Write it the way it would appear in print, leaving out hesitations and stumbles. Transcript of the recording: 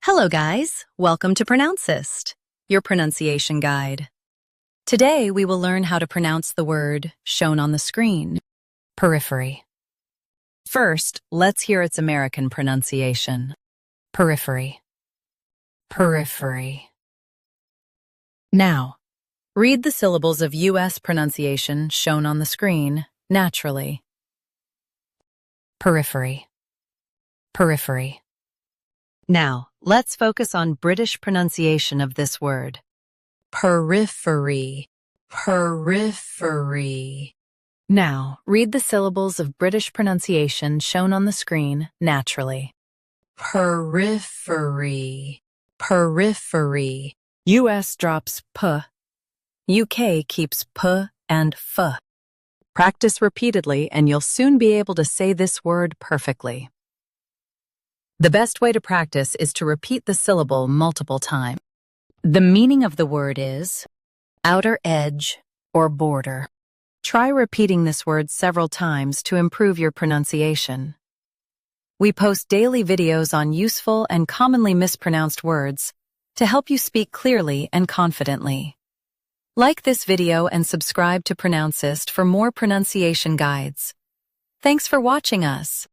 Hello guys, welcome to Pronouncist, your pronunciation guide. Today we will learn how to pronounce the word shown on the screen, periphery. First, let's hear its American pronunciation. Periphery. Periphery. Now, read the syllables of U.S. pronunciation shown on the screen naturally. Periphery. Periphery. Now, let's focus on British pronunciation of this word. Periphery. Periphery. Now, read the syllables of British pronunciation shown on the screen naturally. Periphery. Periphery. US drops p. UK keeps p and f. Practice repeatedly and you'll soon be able to say this word perfectly. The best way to practice is to repeat the syllable multiple times. The meaning of the word is outer edge or border. Try repeating this word several times to improve your pronunciation. We post daily videos on useful and commonly mispronounced words to help you speak clearly and confidently. Like this video and subscribe to Pronouncist for more pronunciation guides. Thanks for watching us.